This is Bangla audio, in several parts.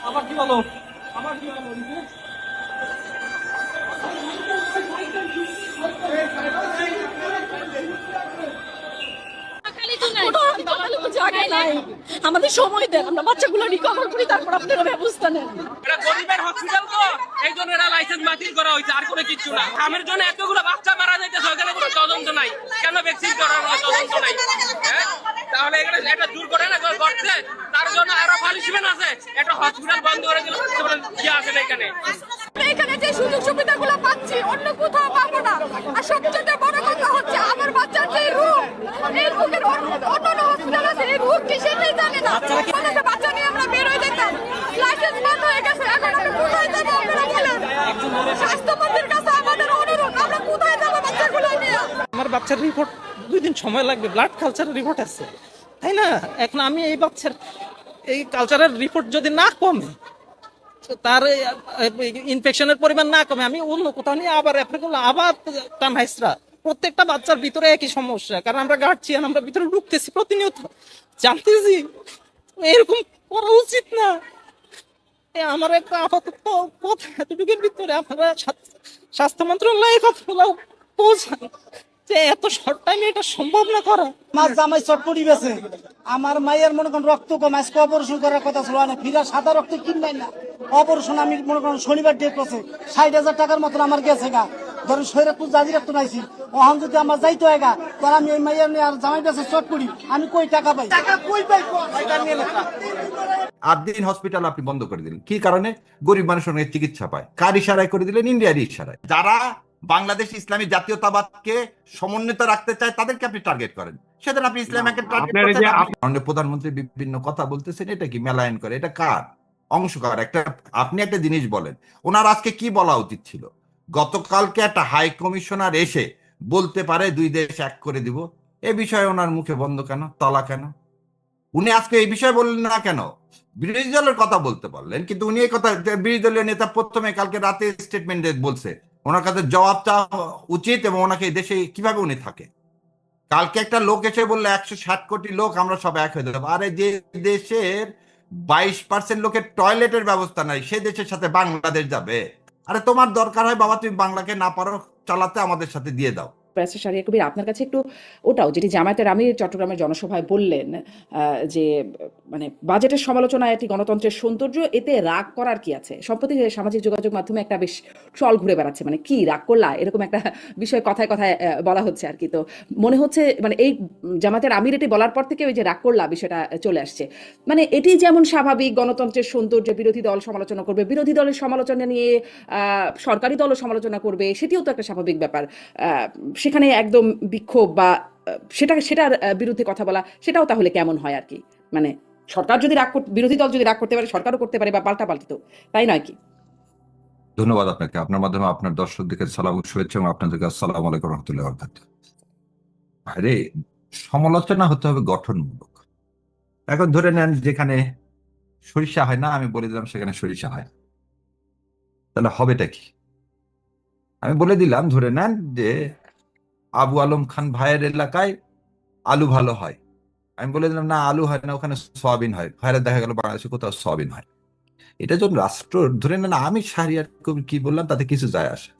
আবার কি বলো? আবার কি বলো? আমাদের সময় দেন, আমরা বাচ্চাগুলো রিকভার করি, তারপর আপনারা ব্যবস্থা নেন। এটা গরিবের হসপিটাল তো, এই জন্য এরা লাইসেন্স বাতিল করা হয়েছে, আর কোনো কিছু না। খামের জন্য এতগুলো বাচ্চা মারা যাইতেছে, ওখানে কোনো তদন্ত নাই। কেন ভ্যাকসিন করানো তদন্ত নাই? হ্যাঁ, তাহলে এখানে এটা দূর করে না করছে, তার জন্য আরো পানিশমেন্ট আছে। একটা হসপিটাল বন্ধ করে দিল, কি আছে না এখানে? এখানে যে সুযোগ সুবিধাগুলো পাচ্ছি অন্য কোথাও পাবো না। আর সবচেয়ে বড় কথা হচ্ছে আমার বাচ্চার যে রোগ, এই রোগের অন্য হসপিটাল আছে, এই রোগ কি সেটাই জানে না। আমাদের বাচ্চা নিয়ে আমরা বের হয়ে যেতাম, লাইসেন্স বন্ধ হয়ে গেছে, এখন আমরা কোথায় যাবো আপনারা বলেন? স্বাস্থ্যমন্ত্রীর কাছে আমাদের অনুরোধ, আমরা কোথায় যাবো বাচ্চাগুলো নিয়ে? আমার বাচ্চার রিপোর্ট 2 দিন সময় লাগবে, ব্লাড কালচারের রিপোর্ট আছে, তাই না? এখন আমি এই বাচ্চার এই কালচারের রিপোর্ট যদি না কমে, তার ইনফেকশনের পরিমাণ না কমে, আমি অন্য কোথাও নিয়ে আবার অ্যাপ্লাই করলাম, আবার টানহাইসরা। প্রত্যেকটা বাচ্চার ভিতরে একই সমস্যা, কারণ আমরা গার্জিয়ান, আমরা ভিতরে ঢুকতেছি প্রতিনিয়ত, জানতেছি এরকম করা উচিত না। আমার একটা আপাতত কথা এতটুকুর ভিতরে আপনারা স্বাস্থ্য মন্ত্রণালয়ে কথাগুলো পৌঁছান যে এত শর্ট টাইমে এটা সম্ভব না করা। আমার জামাই চটপটি বেছে, আমার মায়ের মনে করেন রক্ত কম, আজকে অপারেশন করার কথা ছিল না, ফিরা সাদা রক্ত কিনলাই না, অপারেশন আমি মনে করেন শনিবার ডেট করছে, 60,000 টাকার মতন আমার গেছে গা। ধরেন শরীরপুর জাজি রাখতে নাইছি, ওখান যদি আমার যাইতে হয় গা, তাহলে আমি ওই মাইয়ার নিয়ে আর জামাই বেছে চটপটি, আমি কই টাকা পাই? টাকা কই পাই? 8 দিন হসপিটাল আপনি বন্ধ করে দিলেন, কি কারণে? গরিব মানুষ অনেক চিকিৎসা পায়। কার ইশারায় করে দিলেন? ইন্ডিয়ার ইশারায়। যারা বাংলাদেশ ইসলামী জাতীয়তাবাদকে সমন্বিত রাখতে চায় তাদেরকে আপনি টার্গেট করেন, সেদিন আপনি ইসলামকে টার্গেট করছেন। মাননীয় প্রধানমন্ত্রী বিভিন্ন কথা বলতেছেন, এটা কি মেলায়ন করে? এটা কার অংশ? কার একটা? আপনি একটা জিনিস বলেন, ওনার আজকে কি বলা উচিত ছিল? গতকালকে একটা হাই কমিশনার এসে বলতে পারে 2 দেশ এক করে দিব, এ বিষয়ে ওনার মুখে বন্ধ কেন, তলা কেন? উনি আজকে এই বিষয়ে বললেন না কেন? বিরোধী দলের কথা বলতে পারলেন, কিন্তু উনি এই কথা, বিরোধী দলীয় নেতা প্রথমে কালকে রাতে স্টেটমেন্ট বলছে, ওনার কাছে জবাব চাওয়া উচিত, এবং ওনাকে এই দেশে কিভাবে উনি থাকে। কালকে একটা লোক এসে বললো 160 কোটি লোক আমরা সব এক হয়ে যাবো। আরে যে দেশের 22% লোকের টয়লেটের ব্যবস্থা নাই, সে দেশের সাথে বাংলাদেশ যাবে? আরে তোমার দরকার হয় বাবা, তুমি বাংলাকে না পারো চালাতে, আমাদের সাথে দিয়ে দাও। ব্যারিস্টার শাহরিয়ার কবির, আপনার কাছে একটু ওটাও যেটি জামায়াতের আমির চট্টগ্রামের জনসভায় বললেন, যে মানে বাজেটের সমালোচনা একটি গণতন্ত্রের সৌন্দর্য, এতে রাগ করার কি আছে? সম্প্রতি সামাজিক যোগাযোগ মাধ্যমে একটা বেশ ট্রল ঘুরে বেড়াচ্ছে, মানে কি রাগ করলা, এরকম একটা বিষয় কথায় কথায় বলা হচ্ছে আর কি। তো মনে হচ্ছে মানে এই জামায়াতের আমির এটি বলার পর থেকে ওই যে রাগ করলা বিষয়টা চলে আসছে। মানে এটি যেমন স্বাভাবিক, গণতন্ত্রের সৌন্দর্য, বিরোধী দল সমালোচনা করবে, বিরোধী দলের সমালোচনা নিয়ে সরকারি দলও সমালোচনা করবে, সেটিও তো একটা স্বাভাবিক ব্যাপার। সেখানে একদম বিক্ষোভ বা সেটার বিরুদ্ধে কথা বলা, সেটাও তাহলে কেমন হয় আর কি? মানে সরকার যদি রাগ করতে, বিরোধী দল যদি রাগ করতে পারে, সরকারও করতে পারে, বা পাল্টাপাল্টি, তো তাই নয় কি? ধন্যবাদ আপনাকে, আপনার মাধ্যমে আপনার দর্শকদেরকে সালাম শুভেচ্ছা, এবং আপনাদেরকে আসসালামু আলাইকুম রহমতুল্লাহ বারাকাতুহু। আরে সমালোচনা হতে হবে গঠনমূলক। এখন ধরে নেন যেখানে সরিষা হয় না, আমি বলে দিলাম সেখানে সরিষা হয়, তাহলে হবেটা কি? আমি বলে দিলাম, ধরে নেন যে আবু আলম খান ভাইয়ের এলাকায় আলু ভালো হয়, আমি বলে দিলাম না আলু হয় না, ওখানে সয়াবিন হয়। ভাইরা দেখা গেল বাংলাদেশে কোথাও সয়াবিন হয়। এটা যখন রাষ্ট্র, ধরে নেন আমি শাহরিয়ার কবির কি বললাম তাতে কিছু যায় আসে,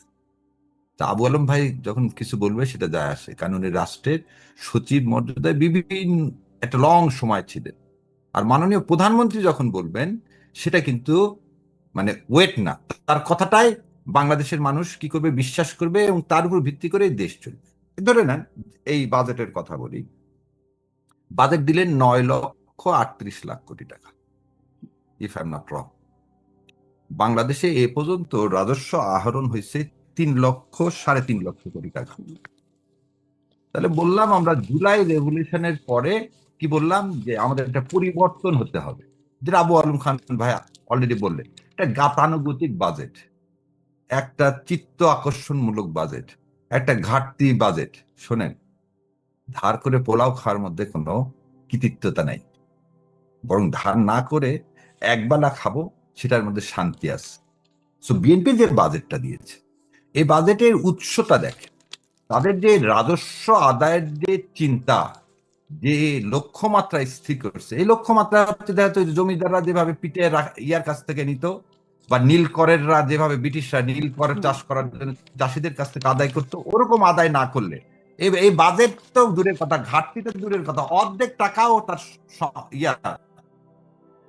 তা আবু আলম ভাই যখন কিছু বলবে সেটা যায় আসে, কারণ উনি রাষ্ট্রের সচিব মর্যাদায় বিভিন্ন একটা লং সময় ছিলেন। আর মাননীয় প্রধানমন্ত্রী যখন বলবেন, সেটা কিন্তু মানে ওয়েট না, তার কথাটাই বাংলাদেশের মানুষ কি করবে, বিশ্বাস করবে, এবং তার উপর ভিত্তি করে দেশ চলবে। ধরে নেন এই বাজেটের কথা বলি, বাজেট দিলেন 9,38,00,000 কোটি টাকা, if I am not wrong. বাংলাদেশে এ পর্যন্ত রাজস্ব আহরণ হয়েছে 3,00,000 সাড়ে 3 লক্ষ কোটি টাকা। তাহলে বললাম আমরা জুলাই রেভলিউশনের পরে কি বললাম, যে আমাদের একটা পরিবর্তন হতে হবে, যেটা আবু আলম খান ভাই অলরেডি বললেন। একটা গাতানুগতিক বাজেট, একটা চিত্ত আকর্ষণমূলক বাজেট, একটা ঘাটতি বাজেট। শোনেন, ধার করে পোলাও খাওয়ার মধ্যে কোনো কৃতিত্বতা নাই, বরং ধার না করে একবেলা খাবো, সেটার মধ্যে শান্তি আছে। সো বিএনপি যে বাজেটটা দিয়েছে, এই বাজেটের উৎসটা দেখে, তাদের যে রাজস্ব আদায়ের যে চিন্তা, যে লক্ষ্যমাত্রা স্থির করছে, এই লক্ষ্যমাত্রা হচ্ছে দেখা যাচ্ছে জমিদাররা যেভাবে পিটে ইয়ার কাছ থেকে নিত, বা নীলকরেররা যেভাবে ব্রিটিশরা নীলকরের চাষ করার জন্য চাষিদের কাছ থেকে আদায় করতো, ওরকম আদায় না করলে এই বাজেট তো দূরের কথা, ঘাটতি তো দূরের কথা, অর্ধেক টাকাও তার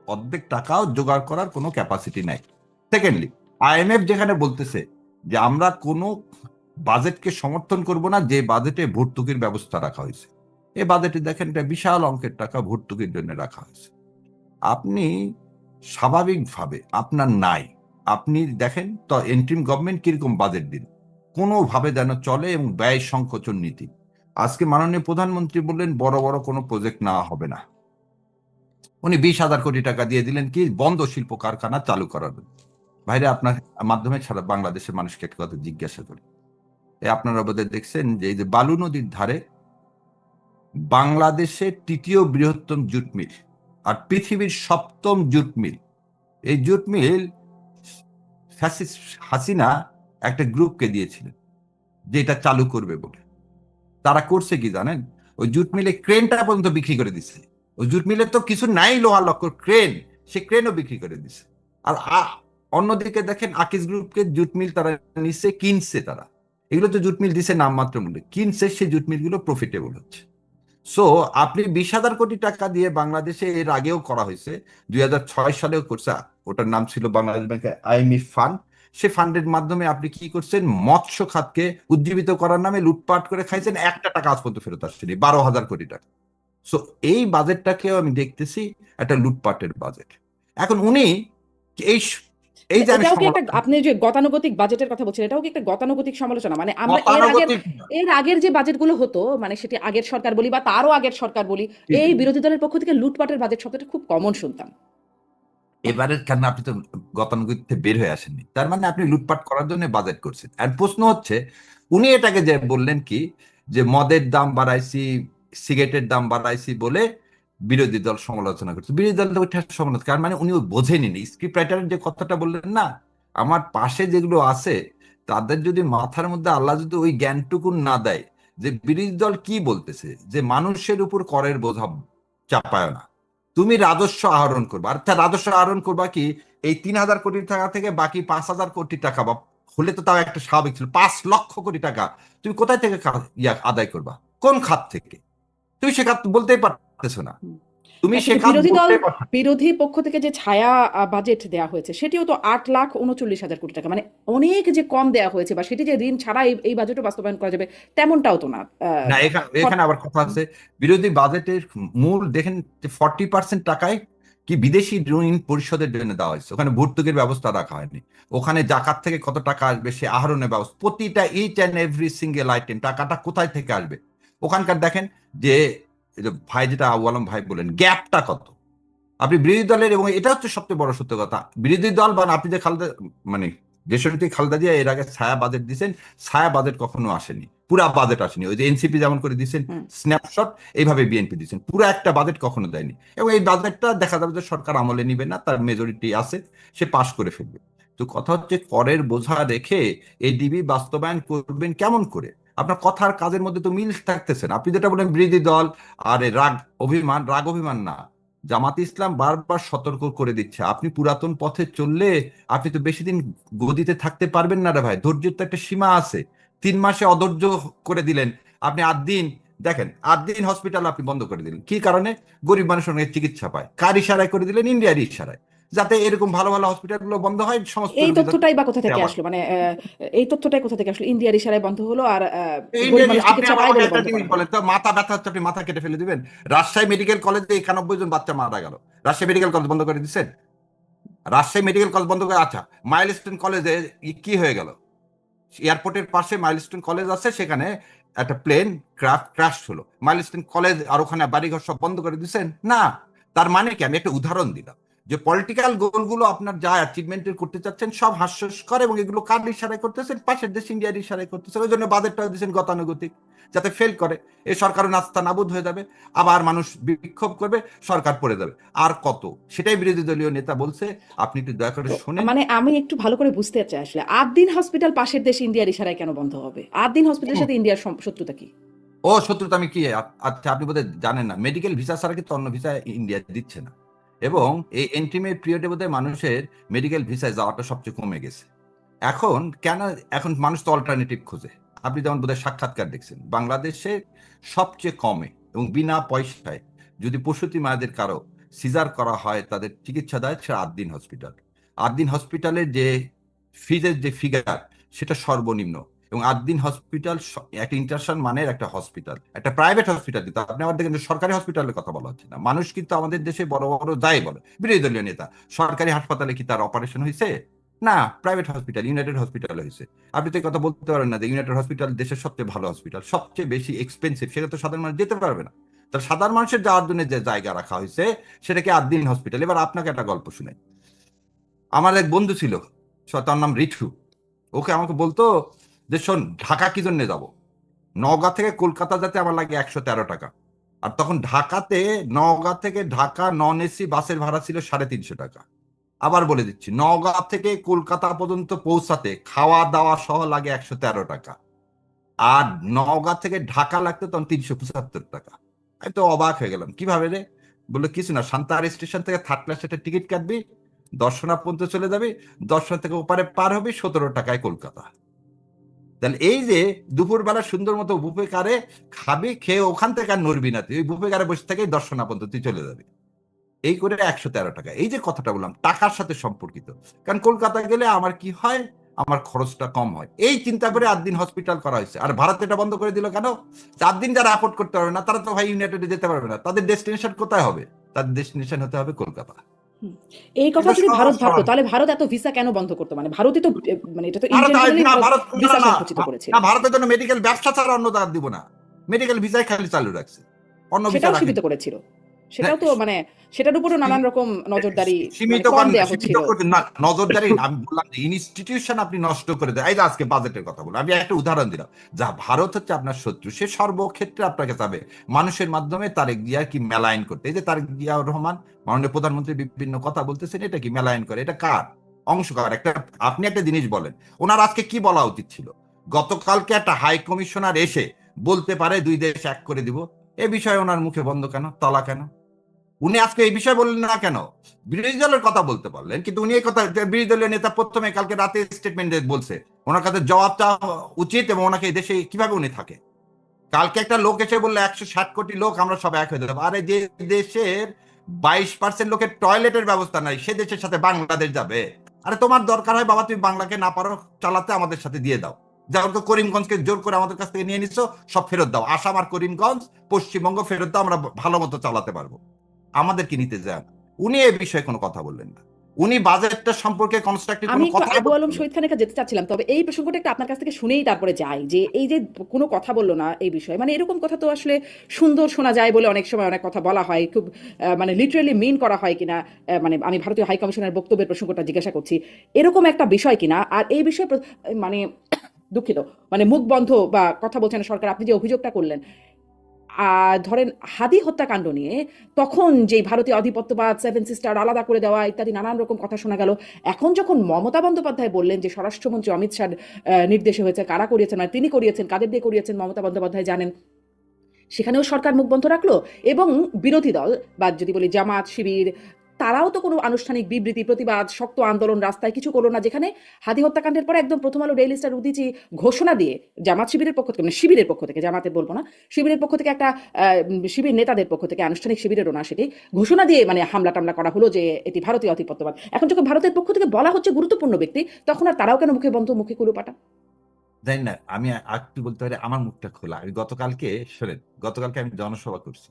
অর্ধেক টাকাও জোগাড় করার কোনো ক্যাপাসিটি নাই। সেকেন্ডলি, আইএমএফ যেখানে বলতেছে যে আমরা কোনো বাজেটকে সমর্থন করব না যে বাজেটে ভর্তুকির ব্যবস্থা রাখা হয়েছে, এই বাজেটে দেখেন একটা বিশাল অঙ্কের টাকা ভর্তুকির জন্য রাখা হয়েছে। আপনি স্বাভাবিকভাবে আপনার নাই, আপনি দেখেন তো এন্ট্রিম গভর্নমেন্ট কিরকম বাজেট দিন, কোনোভাবে যেন চলে, এবং ব্যয় সংকোচন নীতি। আজকে মাননীয় প্রধানমন্ত্রী বললেন বড় বড় কোনো প্রজেক্ট নেওয়া হবে না, উনি 20,000 কোটি টাকা দিয়ে দিলেন কি বন্ধ শিল্প কারখানা চালু করার জন্য। ভাইরে, আপনার মাধ্যমে সারা বাংলাদেশের মানুষকে একটা কথা জিজ্ঞাসা করি, আপনারা বোধহয় দেখছেন যে এই যে বালু নদীর ধারে বাংলাদেশের 3য় বৃহত্তম জুট মিল আর পৃথিবীর 7ম জুট মিল, এই জুট মিল ফ্যাসিস্ট হাসিনা একটা গ্রুপকে দিয়েছিলেন যে এটা চালু করবে বলে। তারা করছে কি জানেন, ওই জুট মিলে ক্রেনটা পর্যন্ত বিক্রি করে দিচ্ছে। ওই জুট মিলে তো কিছু নাই, লোহা লক্কর ক্রেন, সে ক্রেনও বিক্রি করে দিচ্ছে। আর অন্যদিকে দেখেন আকিজ গ্রুপকে জুট মিল তারা নিচ্ছে, কিনছে তারা, এগুলো তো জুট মিল দিছে নামমাত্র মূল্যে, কিনছে, সেই জুট মিল গুলো প্রফিটেবল হচ্ছে। সো আপনি 20,000 কোটি টাকা দিয়ে বাংলাদেশে এর আগেও করা হয়েছে, 2006 সালেও করছে, ওটার নাম ছিল বাংলাদেশ ব্যাংকের আইএমএফ ফান্ড। সে ফান্ডের মাধ্যমে আপনি কি করছেন, মৎস্য খাতকে উজ্জীবিত করার নামে লুটপাট করে খাইছেন, 1 টাকা আজ পর্যন্ত ফেরত আসছেন, 12,000 কোটি টাকা। সো এই বাজেটটাকেও আমি দেখতেছি একটা লুটপাটের বাজেট। এখন উনি এই এই যে এটাও কি একটা, আপনি যে গতানুগতিক বাজেটের কথা বলছেন, এটাও কি একটা গতানুগতিক সমালোচনা? মানে আমরা এর আগের যে বাজেটগুলো হতো, মানে সেটি আগের সরকার বলি বা তারও আগের সরকার বলি, এই বিরোধী দলের পক্ষ থেকে লুটপাটের বাজেট শব্দটা খুব কমন শুনতাম। এবারের কারণ আপনি তো গতানুগতিকতে বের হয়ে আসেননি, তার মানে আপনি লুটপাট করার জন্য বাজেট করছেন। আর প্রশ্ন হচ্ছে, উনি এটাকে যে বললেন কি যে মদের দাম বাড়াইছি, সিগারেটের দাম বাড়াইছি বলে বিরোধী দল সমালোচনা করছে, বিরোধী দল সমালোচনা, কারণ মানে উনি বোঝেনি, স্ক্রিপ্ট রাইটারের যে কথাটা বললেন না, আমার পাশে যেগুলো আছে তাদের যদি মাথার মধ্যে আল্লাহ যদি ওই জ্ঞানটুকু না দেয় যে বিরোধী দল কি বলতেছে, যে মানুষের উপর করের বোঝা চাপায় না, তুমি রাজস্ব আহরণ করবা, আর রাজস্ব আহরণ করবা কি এই 3,000 কোটি টাকা থেকে বাকি 5,000 কোটি টাকা, বা হলে তো তাও একটা স্বাভাবিক ছিল, 5 লক্ষ কোটি টাকা তুমি কোথায় থেকে আদায় করবা, কোন খাত থেকে? তুমি সে খাত বলতেই পারতেছো না, তুমি সে খাত বিরোধী পক্ষ থেকে যে ছায়া বাজেট দেওয়া হয়েছে সেটিও তো 8,39,000 কোটি টাকা, মানে অনেক যে কম দেওয়া হয়েছে, বা সেটি যে ঋণ ছাড়া এই বাজেটও বাস্তবায়ন করা যাবে তেমনটাও তো না। এখানে আবার কথা আছে, বিরোধী বাজেটের মূল দেখেন 40% টাকায় কি বিদেশি ঋণ পরিশোধের জন্য দেওয়া হয়েছে, ওখানে ভর্তুকির ব্যবস্থা রাখা হয়নি, ওখানে জাকাত থেকে কত টাকা আসবে সে আহরণের ব্যবস্থা, প্রতিটা each and every single item টাকাটা কোথায় থেকে আসবে। ওখানকার দেখেন যে ভাই, যেটা আবু আলম ভাই বলেন, গ্যাপটা কত। আপনি বিরোধী দলের, এবং এটা হচ্ছে সবচেয়ে বড় সত্য কথা, বিরোধী দল বা আপনি যে খালেদা, মানে দেশনেত্রী খালেদা জিয়া এর আগে ছায়া বাজেট দিচ্ছেন, ছায়া বাজেট কখনো আসেনি, পুরা বাজেট আসেনি। ওই যে এনসিপি যেমন করে দিচ্ছেন স্ন্যাপশট, এইভাবে বিএনপি দিচ্ছেন, পুরো একটা বাজেট কখনো দেয়নি। এবং এই বাজেটটা দেখা যাবে যে সরকার আমলে নিবে না, তার মেজরিটি আছে, সে পাশ করে ফেলবে। তো কথা হচ্ছে করের বোঝা রেখে এডিবি বাস্তবায়ন করবেন কেমন করে? আপনার কথার কাজের মধ্যে তো মিল থাকতেছে না। আপনি যেটা বলেন বিরোধী দল আর রাগ অভিমান না, জামাত ইসলাম বারবার সতর্ক করে দিচ্ছে, আপনি পুরাতন পথে চললে আপনি তো বেশি দিন গদিতে থাকতে পারবেন না রে ভাই, ধৈর্যের তো একটা সীমা আছে। 3 মাসে অধৈর্য করে দিলেন আপনি, 8 দিন দেখেন, 8 দিন হসপিটাল আপনি বন্ধ করে দিলেন, কি কারণে? গরিব মানুষ অনেক চিকিৎসা পায়, কার ইশারায় করে দিলেন? ইন্ডিয়ার ইশারায়, যাতে এরকম ভালো ভালো হসপিটাল গুলো বন্ধ হয়। সমস্ত এই তথ্যটাই বা কোথা থেকে আসলো, মানে এই তথ্যটাই কোথা থেকে আসলো? ইন্ডিয়ার ইশারায় বন্ধ হলো, আর মাথা ব্যথা হচ্ছে আপনি মাথা কেটে ফেলে দিবেন। রাজশাহী মেডিকেল কলেজে 91 জন বাচ্চা মারা গেল, রাজশাহী মেডিকেল কলেজ বন্ধ করে দিচ্ছেন, রাজশাহী মেডিকেল কলেজ বন্ধ করে। আচ্ছা, মাইলস্টোন কলেজে কি হয়ে গেল? এয়ারপোর্টের পাশে মাইলস্টোন কলেজ আছে, সেখানে একটা প্লেন ক্র্যাশ হলো, মাইলস্টোন কলেজ আর ওখানে বাড়িঘর সব বন্ধ করে দিচ্ছেন না। তার মানে কি? আমি একটা উদাহরণ দিলাম যে পলিটিক্যাল গোলগুলো আপনার যা অ্যাচিভমেন্টের করতে চাচ্ছেন সব হাস্যস্কর, এবং এগুলো কার ইশারায় করতেছেন? পাশের দেশ ইন্ডিয়ার ইশারায় করতেছেন। ওই জন্য বাজেটটা দিচ্ছেন গতানুগতিক, যাতে ফেল করে, এই সরকারও নাস্তা নাবুদ হয়ে যাবে, আবার মানুষ বিক্ষোভ করবে, সরকার পড়ে যাবে। আর কত? সেটাই বিরোধী দলীয় নেতা বলছে, আপনি একটু দয়া করে শুনেন। মানে আমি একটু ভালো করে বুঝতে চাই আসলে, 8 দিন হসপিটাল পাশের দেশ ইন্ডিয়ার ইশারায় কেন বন্ধ হবে? 8 দিন হসপিটালের সাথে ইন্ডিয়ার শত্রুতা কি? ও শত্রুতা আমি কি আচ্ছা, আপনি বোধহয় জানেন না, মেডিকেল ভিসা ছাড়া কিন্তু অন্য ভিসা ইন্ডিয়া দিচ্ছে না। এবং এই এন্ট্রিমেট পিরিয়ডে বোধহয় মানুষের মেডিকেল ভিসায় যাওয়াটা সবচেয়ে কমে গেছে। এখন কেন, এখন মানুষ তো অল্টারনেটিভ খোঁজে। আপনি যেমন বোধহয় সাক্ষাৎকার দেখছেন, বাংলাদেশে সবচেয়ে কমে এবং বিনা পয়সায় যদি প্রসূতি মায়েদের কারো সিজার করা হয়, তাদের চিকিৎসা দেয়, সেটা আদ্দিন হসপিটাল। আদ্দিন হসপিটালের যে ফিজের যে ফিগার, সেটা সর্বনিম্ন। এবং আদ্দিন হসপিটাল একটা ইন্টারন্যাশনাল মানের একটা হসপিটাল, একটা প্রাইভেট হসপিটাল। কিন্তু আপনি আমার দেখেন সরকারি হসপিটালের কথা বলা হচ্ছে না। মানুষ কিন্তু আমাদের দেশে বড় বড় যাই বলে বিরোধী দলীয় নেতা, সরকারি হাসপাতালে কি তার অপারেশন হয়েছে? না, প্রাইভেট হসপিটাল, ইউনাইটেড হসপিটাল হয়েছে। আপনি তো এই কথা বলতে পারেন না যে ইউনাইটেড হসপিটাল দেশের সবচেয়ে ভালো হসপিটাল, সবচেয়ে বেশি এক্সপেন্সিভ, সেটা তো সাধারণ মানুষ যেতে পারবে না। তাহলে সাধারণ মানুষের যাওয়ার জন্য যে জায়গা রাখা হয়েছে সেটাকে আদ্দিন হসপিটাল। এবার আপনাকে একটা গল্প শুনে, আমার এক বন্ধু ছিল, তার নাম রিঠু। ওকে আমাকে বলতো যে শোন, ঢাকা কি জন্য যাবো, নওগাঁ থেকে কলকাতা যেতে আমার লাগে 113 টাকা। আর তখন ঢাকাতে, নওগাঁ থেকে ঢাকা নন এসি বাসের ভাড়া ছিল 350 টাকা। আবার বলে দিচ্ছি, নওগাঁ থেকে কলকাতা পর্যন্ত পৌঁছাতে খাওয়া দাওয়া সহ লাগে 113 টাকা। আর নওগাঁ থেকে ঢাকা লাগতো তখন 375 টাকা। আমি তো অবাক হয়ে গেলাম, কিভাবে রে? বললো কিছু না, সান্তাহার স্টেশন থেকে থার্ড ক্লাসে একটা টিকিট কাটবি, দর্শনা পর্যন্ত চলে যাবি, দর্শনা থেকে ওপারে পার হবি, 17 টাকায় কলকাতা। তাহলে এই যে দুপুরবেলা সুন্দর মতো বুফে কারে খাবি, খেয়ে ওখান থেকে আর নড়বি না, তুই ওই বুফে কারে বসে থেকে দর্শনা পর্যন্ত তুই চলে যাবি, এই করে 113 টাকা। এই যে কথাটা বললাম টাকার সাথে সম্পর্কিত, কারণ কলকাতা গেলে আমার কি হয়, আমার খরচটা কম হয়, এই চিন্তা করে আদ্দিন হসপিটাল করা হয়েছে। আর ভারত এটা বন্ধ করে দিল কেন? আদ্দিন যারা অ্যাফোর্ড করতে পারবে না তারা তো ভাই ইউনাইটেডে যেতে পারবে না, তাদের ডেস্টিনেশন কোথায় হবে? তাদের ডেস্টিনেশন হতে হবে কলকাতা। এই কথা এটা যদি সহজ ভারত ভাবতো, সরল। তাহলে ভারত এত ভিসা কেন বন্ধ করতো? মানে ভারতই তো মানে এটা তো ভারত ইন্টেনশনালি না, ভারত ভিসা না, সংকুচিত করেছিল। না, ভারতের জন্য মেডিকেল ব্যবসা ছাড়া অন্য দাঁত দিব না, মেডিকেল ভিসাই খালি চালু রাখছে, অন্য ভিসা সেটাও রাখে। সীমিত করেছিল। সেটাও তো মানে সেটার উপরও নানান রকম নজরদারি মানে সীমিত কম করেন না, দেওয়া সীমিত হচ্ছিল। করতে না, নজরদারি না, আমি বললাম যে ইনস্টিটিউশন আপনি নষ্ট করে দেয়। এই যে আজকে বাজেটের কথা বললাম, আমি একটা উদাহরণ দিলাম, যা ভারত হচ্ছে আপনার শত্রু, সে সর্বক্ষেত্রে আপনাকে চাবে মানুষের মাধ্যমে তারেক জিয়া কি মেলায়ন করতে। এই যে তারেক জিয়াউর রহমান মাননীয় প্রধানমন্ত্রী বিভিন্ন কথা বলতেছেন, এটা কি মেলায়ন করে? এটা কার অংশকার? একটা আপনি একটা জিনিস বলেন, ওনার আজকে কি বলা উচিত ছিল? গতকালকে একটা হাই কমিশনার এসে বলতে পারে 2 দেশ এক করে দিব, এ বিষয়ে ওনার মুখে বন্ধ কেন, তলা কেন? উনি আজকে এই বিষয়ে বললেন না কেন? বিরোধী দলের কথা বলতে পারলেন, কিন্তু উনি এই কথা, বিরোধী দলীয় নেতা প্রথমে কালকে রাতে স্টেটমেন্ট বলছে, ওনার কাছে জবাব চাওয়া উচিত এবং ওনাকে এই দেশে কিভাবে উনি থাকে। কালকে একটা লোক এসে বললো 160 কোটি লোক আমরা সব এক হয়ে যাবো। আরে যে দেশের 22% লোকের টয়লেটের ব্যবস্থা নাই, সে দেশের সাথে বাংলাদেশ যাবে? আরে তোমার দরকার হয় বাবা, তুমি বাংলাকে না পারো চালাতে, আমাদের সাথে দিয়ে দাও। যেমন তো করিমগঞ্জকে জোর করে আমাদের কাছ থেকে নিয়ে নিচ্ছ, সব ফেরত দাও। আসাম আর করিমগঞ্জ, পশ্চিমবঙ্গ ফেরত দাও, আমরা ভালো মতো চালাতে পারবো। আমাদেরকে নিতে যান। উনি এই বিষয়ে কোনো কথা বললেন না, উনি বাজেটটা সম্পর্কে কনস্ট্রাকটিভ আমি কোনো একটু কথা আবু আলম শহীদ খানের কাছে যেতে চাচ্ছিলাম, তবে এই প্রসঙ্গটা একটু আপনার কাছ থেকে শুনেই তারপরে যাই, যে এই যে কোনো কথা বললো না এই বিষয়ে, মানে এরকম কথা তো আসলে সুন্দর শোনা যায় বলে অনেক সময় অনেক কথা বলা হয়, খুব মানে লিটারেলি মিন করা হয় কিনা, মানে আমি ভারতীয় হাই কমিশনের বক্তব্যের প্রসঙ্গটা জিজ্ঞাসা করছি, এরকম একটা বিষয় কিনা। আর এই বিষয়ে মানে দুঃখিত, মানে মুখ বন্ধ বা কথা বলছেন না সরকার, আপনি যে অভিযোগটা করলেন, ধরেন হাদি হত্যাকাণ্ড নিয়ে তখন যে ভারতীয় আধিপত্যবাদ, 7 সিস্টার আলাদা করে দেওয়া ইত্যাদি নানান রকম কথা শোনা গেল, এখন যখন মমতা বন্দ্যোপাধ্যায় বললেন যে স্বরাষ্ট্রমন্ত্রী অমিত শাহর নির্দেশে হয়েছে, কারা করিয়েছেন, মানে তিনি করিয়েছেন, কাদের দিয়ে করিয়েছেন মমতা বন্দ্যোপাধ্যায় জানেন, সেখানেও সরকার মুখ বন্ধ রাখলো। এবং বিরোধী দল বা যদি বলি জামাত, শিবির, তারাও তো কোনো আনুষ্ঠানিক বিবৃতি, প্রতিবাদ, শক্ত আন্দোলন, রাস্তায় কিছু করলো না, যেখানে হাদি হত্যাকাণ্ডের পরে একদম প্রথম আলো, ডেইলি স্টার, উদিচি ঘোষণা দিয়ে জামাত শিবিরের পক্ষ থেকে, মানে শিবিরের পক্ষ থেকে, জামাতের বলবো না, শিবিরের পক্ষ থেকে একটা শিবির নেতাদের পক্ষ থেকে, আনুষ্ঠানিক শিবিরেরও না সেটি, ঘোষণা দিয়ে মানে হামলা টামলা করা হলো যে এটি ভারতীয় আধিপত্যবাদ। এখন যখন ভারতের পক্ষ থেকে বলা হচ্ছে গুরুত্বপূর্ণ ব্যক্তি, তখন আর তারাও কেন মুখে বন্ধ, মুখে কুলুপাটা? জানি না, আমি একটু বলতে পারি আমার মুখটা খোলা। আমি গতকালকে শোনেন, গতকালকে আমি জনসভা করছি,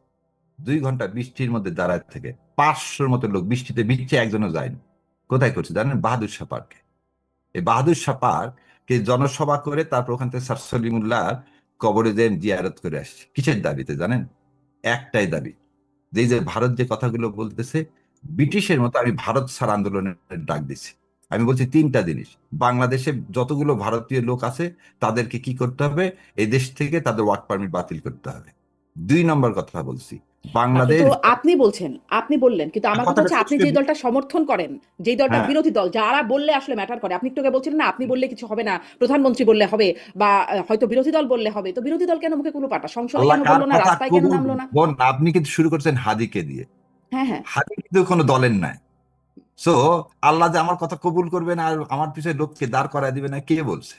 2 ঘন্টা বৃষ্টির মধ্যে দাঁড়ায় থেকে 500-র মতো লোক, বৃষ্টিতে ভিজছে, একজনও যায়নি। কোথায় করছে জানেন? বাহাদুর শাহ পার্কে। এই বাহাদুর শাহ পার্কে জনসভা করে তারপর ওখান থেকে স্যার সলিমুল্লাহর কবরে যেন জিয়ারত করে আসছে। কিসের দাবিতে জানেন? একটাই দাবি, যে এই যে ভারত যে কথাগুলো বলতেছে, ব্রিটিশের মতো আমি ভারত ছাড় আন্দোলনের ডাক দিছি। আমি বলছি 3টা জিনিস, বাংলাদেশে যতগুলো ভারতীয় লোক আছে তাদেরকে কি করতে হবে, এই দেশ থেকে তাদের ওয়ার্ক পারমিট বাতিল করতে হবে। 2 নম্বর কথা বলছি, বাংলাদেশ কিন্তু আপনি বললেন, কিন্তু আমার কথা কথাটা হচ্ছে আপনি যে দলটা সমর্থন করেন, যে দলটা হ্যাঁ বিরোধী দল, যারা বললে আসলে ম্যাটার করে, আপনি একটু আগে বলছিলেন না আপনি বললে কিছু হবে না, প্রধানমন্ত্রী বললে হবে, বা হয়তো বিরোধী দল বললে হবে, তো বিরোধী দল কেন মুখে কুলু পাটা, সংসদে আল্লাহ কেন কার বললো না, কথা রাস্তায় কেন কবুল নামলো না? বোন, আপনি কিন্তু শুরু করছেন হাদিকে দিয়ে। হ্যাঁ, হ্যাঁ। হাদি কিন্তু কোনো দলের নাই। সো আল্লাহ যে আমার কথা কবুল করবে না আর আমার পিছনে লোককে দাঁড় করায় দিবে না, কে বলছে?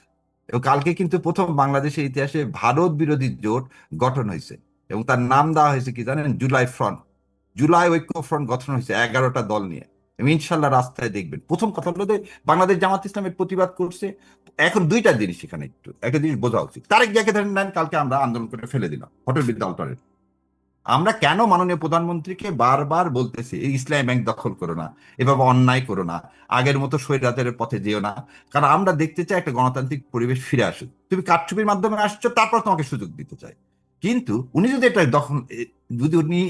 এবং কালকে কিন্তু প্রথম বাংলাদেশের ইতিহাসে ভারত বিরোধী জোট গঠন হয়েছে, এবং তার নাম দেওয়া হয়েছে কি জানেন? জুলাই ফ্রন্ট। জুলাই ঐক্য ফ্রন্ট গঠন হয়েছে 11টা দল নিয়ে, এবং ইনশাল্লাহ রাস্তায় দেখবেন। প্রথম কথা হলো যে বাংলাদেশ জামাত ইসলামের প্রতিবাদ করছে। এখন দুইটা জিনিস এখানে, একটু একটা জিনিস বোঝা উচিত। তারেক জিয়াকে ধরেন নেন, কালকে আমরা আন্দোলন করে ফেলে দিলাম হোটেল বিদ্যালয়ের। আমরা কেন মাননীয় প্রধানমন্ত্রীকে বারবার বলতেছি এই ইসলামী ব্যাংক দখল করো না, এভাবে অন্যায় করো না, আগের মতো স্বৈরাচারের পথে যেও না, কারণ আমরা দেখতে চাই একটা গণতান্ত্রিক পরিবেশ ফিরে আসুক। তুমি কারচুপির মাধ্যমে আসছো, তারপর তোমাকে সুযোগ দিতে চাই। কিন্তু উনি যদি এটা দখল, যদি উনি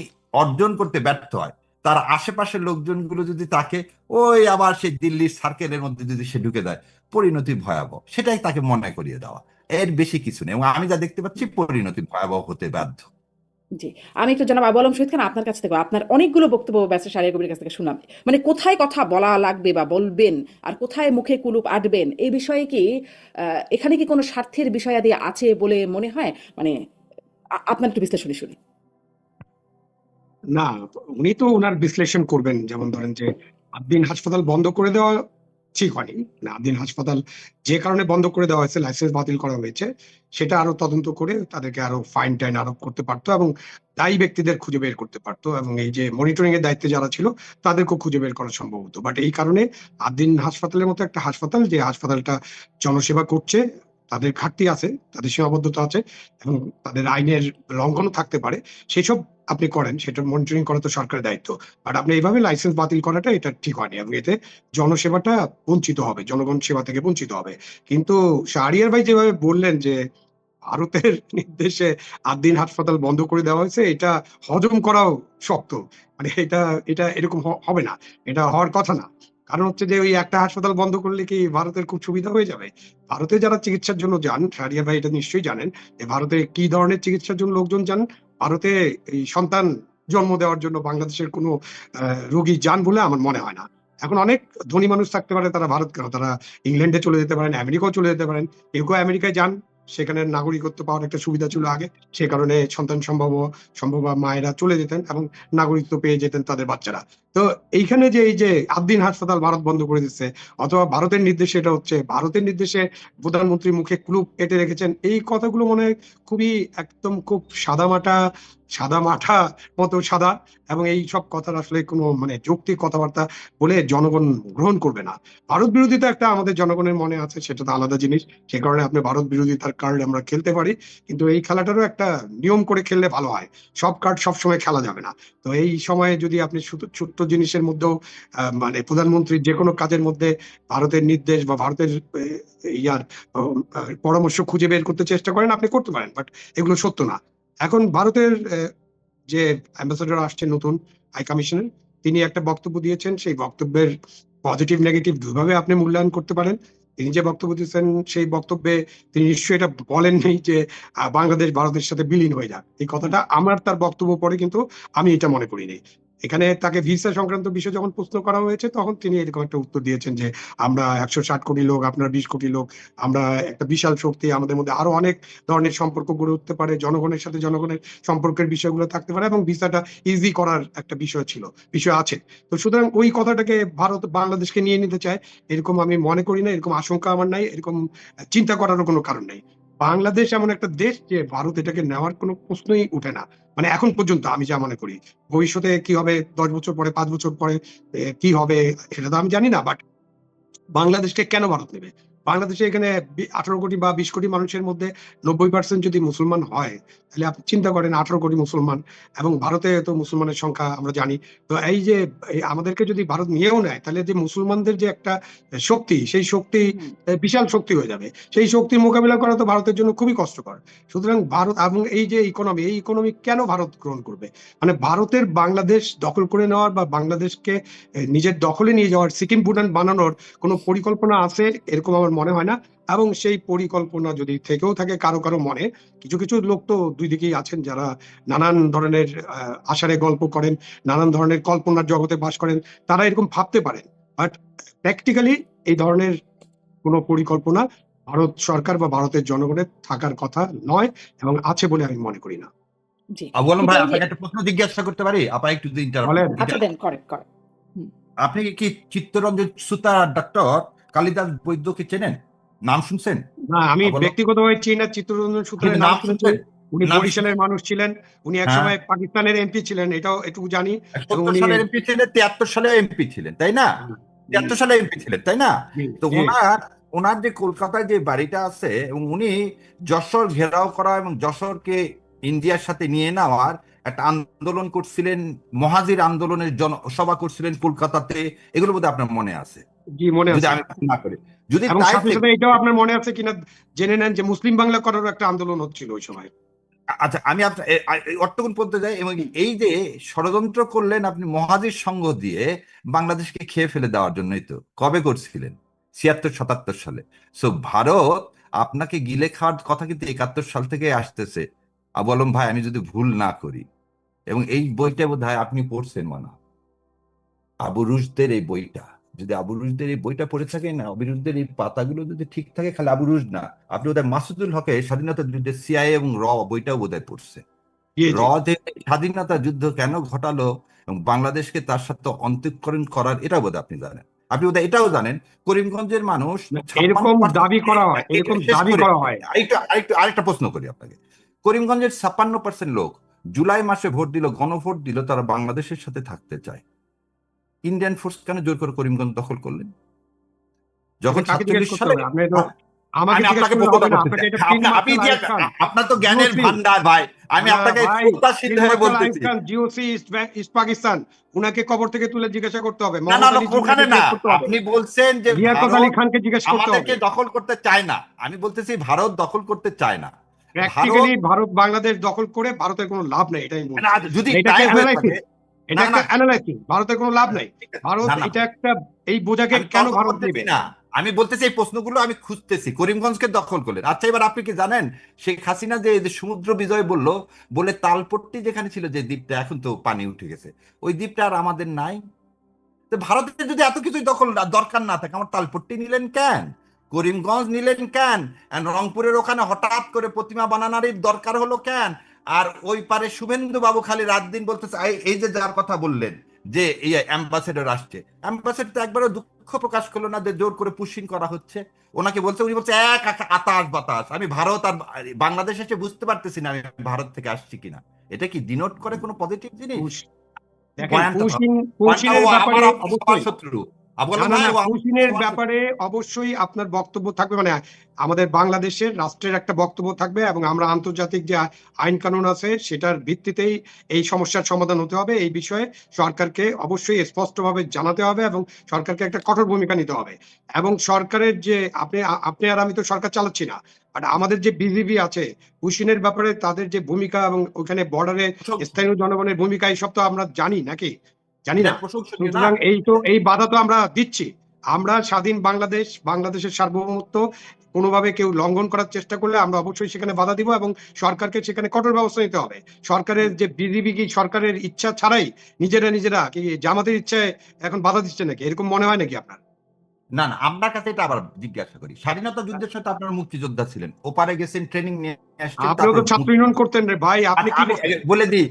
অর্জন করতে ব্যর্থ হয়, তার আশেপাশের লোকজনগুলো যদি তাকে ওই আবার সেই দিল্লির সার্কেলের মধ্যে যদি সে ঢুকে দেয়, পরিণতি ভয়াবহ। সেটাই তাকে মনে করিয়ে দেওয়া, এর বেশি কিছু নেই। এবং আমি যা দেখতে পাচ্ছি, পরিণতি ভয়াবহ হতে বাধ্য। জি, আমি একটু জনাব আবু আলম শহীদ খান আপনার কাছ থেকে, আপনার অনেকগুলো বক্তব্য ব্যারিস্টার শাহরিয়ার কবিরের কাছ থেকে শুনলাম, মানে কোথায় কথা বলা লাগবে বা বলবেন আর কোথায় মুখে কুলুপ আটবেন, এই বিষয়ে কি এখানে কি কোনো স্বার্থের বিষয়াদি আছে বলে মনে হয়? মানে আপনার একটু বিশ্লেষণী শুনি। না, উনি তো ওনার বিশ্লেষণ করবেন। যেমন ধরেন যে আবদিন হাসপাতাল বন্ধ করে দেওয়া ঠিক হয়নি না, আবদিন হাসপাতাল যে কারণে বন্ধ করে দেওয়া হয়েছে, লাইসেন্স বাতিল করা হয়েছে, সেটা আরো তদন্ত করে তাদেরকে আরো ফাইন টাইন আরোপ করতে পারতো এবং দায়ী ব্যক্তিদের খুঁজে বের করতে পারতো, এবং এই যে মনিটরিং এর দায়িত্বে যারা ছিল তাদেরকেও খুঁজে বের করা সম্ভব হতো। বাট এই কারণে আবদিন হাসপাতালের মতো একটা হাসপাতাল, যে হাসপাতালটা জনসেবা করছে, তাদের ঘাটতি আছে, তাদের সীমাবদ্ধতা আছে, এবং তাদের আইনের লঙ্ঘনও থাকতে পারে, সেসব আপনি করেন, সেটা মনিটরিং করা তো সরকারের দায়িত্ব। বাট আপনি এইভাবে লাইসেন্স বাতিল করাটা এটা ঠিক হয়নি, এবং এতে জনসেবাটা বঞ্চিত হবে, জনগণ সেবা থেকে বঞ্চিত হবে। কিন্তু শাহরিয়ার ভাই যেভাবে বললেন যে ভারতের নির্দেশে আদ্দিন হাসপাতাল বন্ধ করে দেওয়া হয়েছে, এটা হজম করাও শক্ত। মানে এটা এটা এরকম হবে না, এটা হওয়ার কথা না। কারণ হচ্ছে যে ওই একটা হাসপাতাল বন্ধ করলে কি ভারতের খুব সুবিধা হয়ে যাবে? ভারতে যারা চিকিৎসার জন্য যান, শাহরিয়ার ভাই এটা নিশ্চয়ই জানেন যে ভারতে কি ধরনের চিকিৎসার জন্য লোকজন যান। ভারতে এই সন্তান জন্ম দেওয়ার জন্য বাংলাদেশের কোনো রোগী যান বলে আমার মনে হয় না। এখন অনেক ধনী মানুষ থাকতে পারে, তারা ভারত কেন, তারা ইংল্যান্ডে চলে যেতে পারেন, আমেরিকাও চলে যেতে পারেন। কেউ কেউ আমেরিকায় যান, সেখানে নাগরিকত্ব পাওয়ার একটা সুবিধা ছিল আগে, সে কারণে সন্তান সম্ভব মায়েরা চলে যেতেন এবং নাগরিকত্ব পেয়ে যেতেন তাদের বাচ্চারা। তো এইখানে যে এই যে আদ্দিন হাসপাতাল ভারত বন্ধ করে দিচ্ছে, অথবা ভারতের নির্দেশে এটা হচ্ছে, ভারতের নির্দেশে প্রধানমন্ত্রী মুখে কুলুপ এঁটে রেখেছেন, এই কথাগুলো মনে হয় খুবই একদম খুব সাদা মাঠা মতো সাদা, এবং এই সব কথার আসলে কোনো মানে যৌক্তিক কথাবার্তা বলে জনগণ গ্রহণ করবে না। ভারত বিরোধিতা একটা আমাদের জনগণের মনে আছে, সেটা তো আলাদা জিনিস, সে কারণে আপনি ভারত বিরোধিতার কার্ড আমরা খেলতে পারি, কিন্তু এই খেলাটারও একটা নিয়ম করে খেললে ভালো হয়। সব কার্ড সবসময় খেলা যাবে না। তো এই সময়ে যদি আপনি শুধু ছোট্ট জিনিসের মধ্যেও মানে প্রধানমন্ত্রীর যে কোনো কাজের মধ্যে ভারতের নির্দেশ বা ভারতের ইয়ার পরামর্শ খুঁজে বের করতে চেষ্টা করেন, আপনি করতে পারেন, বাট এগুলো সত্য না। এখন ভারতের যে অ্যাম্বাসেডর আসছেন নতুন হাই কমিশনার, তিনি একটা বক্তব্য দিয়েছেন, সেই বক্তব্যের পজিটিভ নেগেটিভ দুইভাবে আপনি মূল্যায়ন করতে পারেন। তিনি যে বক্তব্য দিয়েছেন, সেই বক্তব্যে তিনি নিশ্চয়ই এটা বলেননি যে বাংলাদেশ ভারতের সাথে বিলীন হয়ে যাক। এই কথাটা আমার তার বক্তব্য পরে কিন্তু আমি এটা মনে করিনি। এখানে তাকে ভিসা সংক্রান্ত বিষয় যখন প্রশ্ন করা হয়েছে, তখন তিনি এরকম একটা উত্তর দিয়েছেন যে আমরা 160 কোটি লোক, আপনার 20 কোটি লোক, আমরা একটা বিশাল শক্তি, আমাদের মধ্যে আরো অনেক ধরনের সম্পর্ক গড়ে উঠতে পারে, জনগণের সাথে জনগণের সম্পর্কের বিষয়গুলো থাকতে পারে, এবং ভিসাটা ইজি করার একটা বিষয় আছে। তো সুতরাং ওই কথাটাকে ভারত বাংলাদেশকে নিয়ে নিতে চায়, এরকম আমি মনে করি না, এরকম আশঙ্কা আমার নাই, এরকম চিন্তা করারও কোনো কারণ নেই। বাংলাদেশ এমন একটা দেশ যে ভারত এটাকে নেওয়ার কোনো প্রশ্নই উঠে না, মানে এখন পর্যন্ত আমি যা মনে করি। ভবিষ্যতে কি হবে, 10 বছর পরে, 5 বছর পরে কি হবে, সেটা তো আমি জানি না, বাট বাংলাদেশকে কেন ভারত নেবে? বাংলাদেশে এখানে 18 কোটি বা 20 কোটি মানুষের মধ্যে 90% যদি মুসলমান হয়, তাহলে আপনি চিন্তা করেন 18 কোটি মুসলমান, এবং ভারতে তো মুসলমানের সংখ্যা আমরা জানি। তো এই যে আমাদেরকে যদি ভারত নিয়েও নেয়, তাহলে যে মুসলমানদের যে একটা শক্তি, সেই শক্তি বিশাল শক্তি হয়ে যাবে। সেই শক্তির মোকাবিলা করা তো ভারতের জন্য খুবই কষ্টকর। সুতরাং ভারত এবং এই যে ইকোনমি কেন ভারত গ্রহণ করবে? মানে ভারতের বাংলাদেশ দখল করে নেওয়ার বা বাংলাদেশকে নিজের দখলে নিয়ে যাওয়ার, সিকিম ভুটান বানানোর কোনো পরিকল্পনা আছে এরকম আমার মনে হয় না। এবং সেই পরিকল্পনা যদি থেকেও থাকে কারো কারো মনে, কিছু কিছু লোক তো দুই দিকেই আছেন যারা নানান ধরনের আষাঢ়ে গল্প করেন, নানান ধরনের কল্পনার জগতে বাস করেন, তারা এরকম ভাবতে পারেন। বাট প্র্যাকটিক্যালি এই ধরনের কোনো পরিকল্পনা ভারত সরকার বা ভারতের জনগণের থাকার কথা নয় এবং আছে বলে আমি মনে করি না। জি আবু আলম ভাই, কিন্তু এই যে- আপনাকে একটা প্রশ্ন জিজ্ঞাসা করতে পারি? আপা একটু বলেন। আচ্ছা দেন, করেন। আপনি কি চিত্তরঞ্জন সুতার ডক্টর কালিদাস বৈদ্যকে চেনেন? নাম শুনছেন? না, আমি বলো। ব্যক্তিগতভাবে চিনি না চিত্তরঞ্জন সূত্রের কিন্তু নাম নাম শুনেছি। শুনছেন? উনি নাম বরিশালের শুনছেন? মানুষ ছিলেন, উনি হ্যাঁ। একসময় পাকিস্তানের এমপি ছিলেন, এটাও এটুকু জানি। এবং ৭০ উনি সালের এমপি ছিলেন, ৭৩ সালে এমপি ছিলেন, তাই না? ৭৩ সালে এমপি ছিলেন, তাই না? জি, তো জি। ওনার যে কলকাতায় যে বাড়িটা আছে, এবং উনি যশোর ঘেরাও করা এবং যশোরকে ইন্ডিয়ার সাথে নিয়ে নেওয়ার একটা আন্দোলন করছিলেন, মহাজির আন্দোলনের সভা করছিলেন কলকাতাতে। এগুলো বোধহয় আপনার মনে আছে, জি, মনে যদি আছে। আমি ভুল না করি। যদি এবং তাই সাথে সাথে এটাও আপনার মনে আছে কিনা জেনে নেন যে মুসলিম বাংলা করার একটা আন্দোলন হচ্ছিল ওই সময়। আচ্ছা, আমি আপনার অর্থগুণ বলতে যাই, এবং এই যে ষড়যন্ত্র করলেন আপনি মহাজির সঙ্গ দিয়ে বাংলাদেশকে খেয়ে ফেলে দেওয়ার জন্যই তো কবে করছিলেন? ৭৬-৭৭ সালে। সো ভারত আপনাকে গিলে খাওয়ার কথা কিন্তু ৭১ সাল থেকে আসতেছে, আবু আলম ভাই, আমি যদি ভুল না করি। এবং এই বইটা বোধহয় আপনি পড়ছেন মনে হয়, আবু রুশদের এই বইটা। যদি আবু রুশদের এই বইটা পড়ে থাকেন না, আবু রুশদের এই পাতাগুলো যদি ঠিক থাকে, খালি আবু রুশ না, আপনি বোধহয় মাসুদুল হকের স্বাধীনতা যুদ্ধের সিআইএ এবং বইটাও বোধহয় পড়ছে। জি, জি। যে স্বাধীনতা যুদ্ধ কেন ঘটালো এবং বাংলাদেশকে তার সাথে অন্তঃকরণ করার, এটাও বোধহয় আপনি জানেন। আপনি বোধহয় এটাও জানেন করিমগঞ্জের মানুষ এরকম 56% দাবি করা হয়, এরকম শেষ দাবি করে- করা হয়। আরেকটা প্রশ্ন করি আপনাকে। করিমগঞ্জের 56% লোক জুলাই মাসে ভোট দিল, গণভোট দিল, তারা বাংলাদেশের সাথে থাকতে চায়। ইন্ডিয়ান ফোর্স কেন জোর করে করিমগঞ্জ দখল করলেন? যখন এটা কাকে জিজ্ঞেস 47 করতে সালে হবে? আপনি তো আমাকে আমি জিজ্ঞেস আপনাকে করলে বক্তব্য হবে না, করতে আপনাকে চাই। এটা ফিল্ড আপনি মার্শাল আইয়ুব খান, আপনার তো জ্ঞানের GOC ভান্ডার ভাই, আমি না, আপনাকে ভাই, উদাসীন ফিল্ড হয়ে মার্শাল আইয়ুব বলতেছি। খান, GOC ইস্ট পাকিস্তান, উনাকে কবর থেকে তুলে জিজ্ঞাসা করতে হবে। না না মোহাম্মদ না, আলী ওখানে জিন্নাকে না, জিজ্ঞেস করতে হবে, আপনি বলছেন যে লিয়াকত ভারত আলী খানকে জিজ্ঞেস করতে আমাদেরকে হবে। দখল করতে চায় না। আমি বলতেছি ভারত দখল করতে চায় না। প্র্যাকটিক্যালি ভারত বাংলাদেশ দখল করে ভারতের কোনো লাভ নেই, এটাই না, বলছি। যদি এটা তাই একটা হয়ে অ্যানালাইসিস, থাকে, এটা না একটা না, অ্যানালাইসিস, ভারতের কোনো লাভ নাই। ভারত না না, এটা একটা, এই বোঝাকে আমি কেন তর্ক ভারত করতেছি নেবে? না, আমি বলতেছি এই প্রশ্নগুলো আমি খুঁজতেছি। করিমগঞ্জকে দখল করলেন, আচ্ছা এবার আপনি কি জানেন শেখ হাসিনা যে এই যে সমুদ্র বিজয় বলে তালপট্টি যেখানে ছিল, যে দ্বীপটা, এখন তো পানি উঠে গেছে, ওই দ্বীপটা আর আমাদের নাই। তো ভারতের যদি এত কিছুই দখল দরকার না থাকে, আমার তালপট্টি নিলেন কেন? করিমগঞ্জ নিলেন কেন? আর রংপুরের ওখানে হঠাৎ করে প্রতিমা বানানোর দরকার হলো কেন? আর ওই পারে শুভেন্দু বাবু খালি রাত দিন বলতেছে, এই যে যার কথা বললেন যে এই অ্যাম্বাসেডর আসছে, অ্যাম্বাসেডর তো একবারও দুঃখ প্রকাশ করলো না যে জোর করে পুশিং করা হচ্ছে। ওনাকে বলছে, উনি বলছে এক আতাস বাতাস, আমি ভারত আর বাংলাদেশ এসে বুঝতে পারতেছি না আমি ভারত থেকে আসছি কিনা। এটা কি ডিনোট করে কোনো পজিটিভ জিনিস? দেখেন, পুশিনের ব্যাপারে অবশ্যই শত্রু পুশিনের ব্যাপারে অবশ্যই আপনার বক্তব্য থাকবে, মানে আমাদের বাংলাদেশের রাষ্ট্রের একটা বক্তব্য থাকবে, এবং আমরা আন্তর্জাতিক যে আইন কানুন আছে সেটার ভিত্তিতেই এই সমস্যার সমাধান হতে হবে। এই বিষয়ে সরকারকে অবশ্যই স্পষ্টভাবে জানাতে হবে এবং সরকারকে একটা কঠোর ভূমিকা নিতে হবে। এবং সরকারের যে আপনি আর আমি তো সরকার চালাচ্ছি না, বাট আমাদের যে বিজিবি আছে, পুশিনের ব্যাপারে তাদের যে ভূমিকা এবং ওখানে বর্ডারে স্থানীয় জনগণের ভূমিকা, এইসব তো আমরা জানি নাকি? জানি না। সুতরাং এই বাধা তো আমরা দিচ্ছি। আমরা স্বাধীন বাংলাদেশের সার্বভৌমত্ব কোনোভাবে কেউ লঙ্ঘন করার চেষ্টা করলে আমরা অবশ্যই সেখানে বাধা দিব এবং সরকারকে সেখানে কঠোর ব্যবস্থা নিতে হবে। সরকারের যে বিজিবি কি সরকারের ইচ্ছা ছাড়াই নিজেরা কি জামাতের ইচ্ছায় এখন বাধা দিচ্ছে নাকি? এরকম মনে হয় নাকি আপনার? না না, আপনার কাছে এটা আবার জিজ্ঞাসা করি, স্বাধীনতা যুদ্ধের সাথে আপনার মুক্তিযোদ্ধা ছিলেন, ওপারে গেছেন, ট্রেনিং নিয়ে আসছেন, আপনিও তো ছাত্র ইউনিয়ন করতেন রে ভাই, আপনি কি বলে দিই,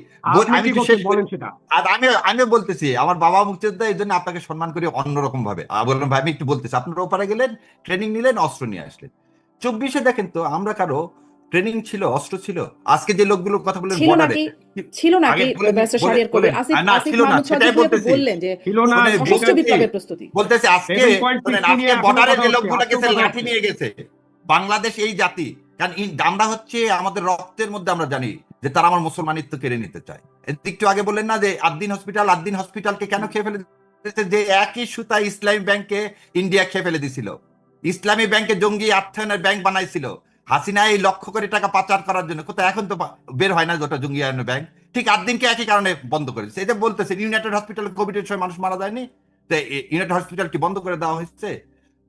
আমি তো শেষ বলেন সেটা। আর আমি বলতেছি, আমার বাবা মুক্তিযোদ্ধা, এই জন্য আপনাকে সম্মান করি অন্যরকম ভাবে। বললাম ভাই, আমি একটু বলতেছি, আপনারা ওপারে গেলেন, ট্রেনিং নিলেন, অস্ত্র নিয়ে আসলেন। 24-এ দেখেন তো আমরা কারো ট্রেনিং ছিল, অস্ত্র ছিল? আজকে যে লোকগুলোর কথা বললেন বর্ডারে, ছিল নাকি ব্যারিস্টার শাহরিয়ার কবির, আসিফ মাহমুদ চৌধুরী তো বললেন যে ছিল না, সশস্ত্র বিপ্লবের প্রস্তুতি। বলতেছে আজকে বর্ডারে যে লোকগুলো গেছে লাঠি নিয়ে গেছে, বাংলাদেশ এই জাতি, কারণ আমরা হচ্ছে আমাদের রক্তের মধ্যে, আমরা জানি যে তারা আমার মুসলমানিত্ব কেড়ে নিতে চায়। একটু আগে বললেন না যে আদ্দিন হসপিটালকে কেন খেয়ে ফেলে দিয়েছে? যে একই সুতা ইসলামী ব্যাংকে ইন্ডিয়া খেয়ে ফেলে দিছিল, ইসলামী ব্যাংকে জঙ্গি অর্থায়নের ব্যাংক বানাইছিল হাসিনা এই লক্ষ কোটি টাকা পাচার করার জন্য। কোথায় এখন তো বের হয় না যেটা জঙ্গি ব্যাংক, ঠিক আদ্দিনকে একই কারণে বন্ধ করেছে। এটা বলতেছে ইউনাইটেড হসপিটাল কোভিডের সময় মানুষ মারা যায়নি, তো ইউনাইটেড হসপিটাল কি বন্ধ করে দেওয়া হয়েছে?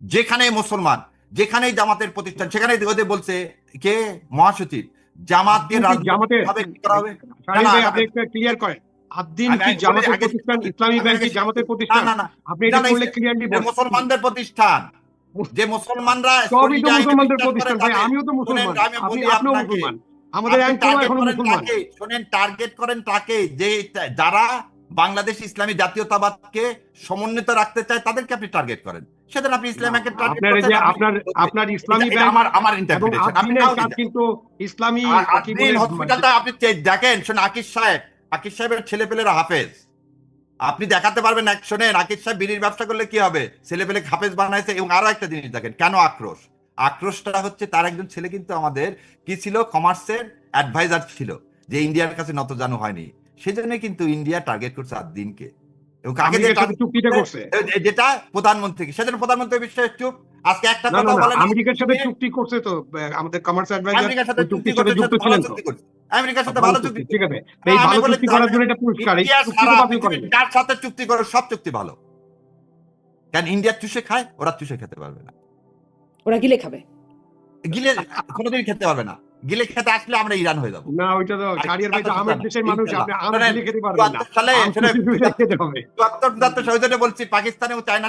যেখানে মুসলমান, যেখানেই জামাতের প্রতিষ্ঠান সেখানেই ওদের বলছে কে মহাসচিব জামাতকে জামাতের রাজনৈতিকভাবে কি করা হবে? শাহীন না, ভাই, না, আপনি একটা ক্লিয়ার করেন, আদ্দিন আমি কি বলি জামাতের আগে প্রতিষ্ঠান? ইসলামী ব্যাংক কি জামাতের প্রতিষ্ঠান? না, না, না। আপনি এটা না, বললে ক্লিয়ারলি এটা বলেন। মুসলমানদের প্রতিষ্ঠান, যে মুসলমানরা সবই তো শরীরে আইনে মুসলমানদের বিশ্বাস করে প্রতিষ্ঠান ভাই, তাদের। আমিও তো শোনেন, মুসলমান, আমি বলি আপনিও আপনাকে, মুসলমান, আমাদের আপনি আইন টার্গেট এখনো করেন মুসলমান। কাকে? শোনেন, টার্গেট করেন তাকে যে যারা বাংলাদেশ ইসলামী জাতীয়তাবাদকে সমন্বিত রাখতে চায় তাদেরকে আপনি টার্গেট করেন। সেদিন আপনি ইসলাম ব্যাংকের টার্গেট আপনার এই যে করছেন, আপনার ইসলামী এটা ব্যাংক আমার এবং ইন্টারপ্রিটেশন, আপনি আদ্দিনের নাও কাজ দিতে। কিন্তু ইসলামী কি আদ্দিন বলে হসপিটালটা আপনি দেখেন, শোনেন, আকিব সাহেবের ছেলেপেলেরা হাফেজ, আপনি দেখাতে পারবেন এক, শোনেন, আকিব সাহেব বিড়ির ব্যবসা করলে কি হবে, ছেলেপেলে হাফেজ বানাইছে। এবং আরো একটা জিনিস দেখেন, কেন আক্রোশটা হচ্ছে, তার একজন ছেলে কিন্তু আমাদের কি ছিল, কমার্সের অ্যাডভাইজার ছিল, যে ইন্ডিয়ার কাছে নতজানু হয়নি, সেজন্য কিন্তু ইন্ডিয়া টার্গেট করছে আদ্দিনকে। এবং কাকে আমেরিকার সাথে চুক্তিটা করছে? যেটা প্রধানমন্ত্রীকে, সেজন্য প্রধানমন্ত্রী বিষয়ে চুপ, আজকে একটা না না কথা না, বলেন। আমেরিকার সাথে চুক্তি করছে তো আমাদের কমার্স অ্যাডভাইজার, আমেরিকার সাথে ওই চুক্তি চুক্তির সাথে করতে যুক্ত ভালো ছিলেন তো? চুক্তি করছে, আমেরিকার সাথে ভালো ভালো চুক্তি, চুক্তি। ঠিক আছে। তো এই আমি ভালো বলি, চুক্তি করার জন্য এটা পুরস্কার, এই ইন্ডিয়া চুক্তি তো সারা বাতিল করেন। পৃথিবীর যার সাথে চুক্তি করে সব চুক্তি ভালো, কারণ ইন্ডিয়া চুষে খায়, ওরা চুষে খেতে পারবে না, ওরা গিলে খাবে। গিলে কোনোদিন খেতে পারবে না। গিলে খেতে আসলে আমরা ইরান হয়ে যাবো। না, ওইটা তো শাহরিয়ার ভাই তো আমের দেশের মানুষ, আপনি আম শোনেন, গিলে খেতে পারবেন না, ৭৪ সালে আম চুষে চুষে খেতে হবে। ৭৪ সৌজন্যে বলছি, পাকিস্তানে ও চায়না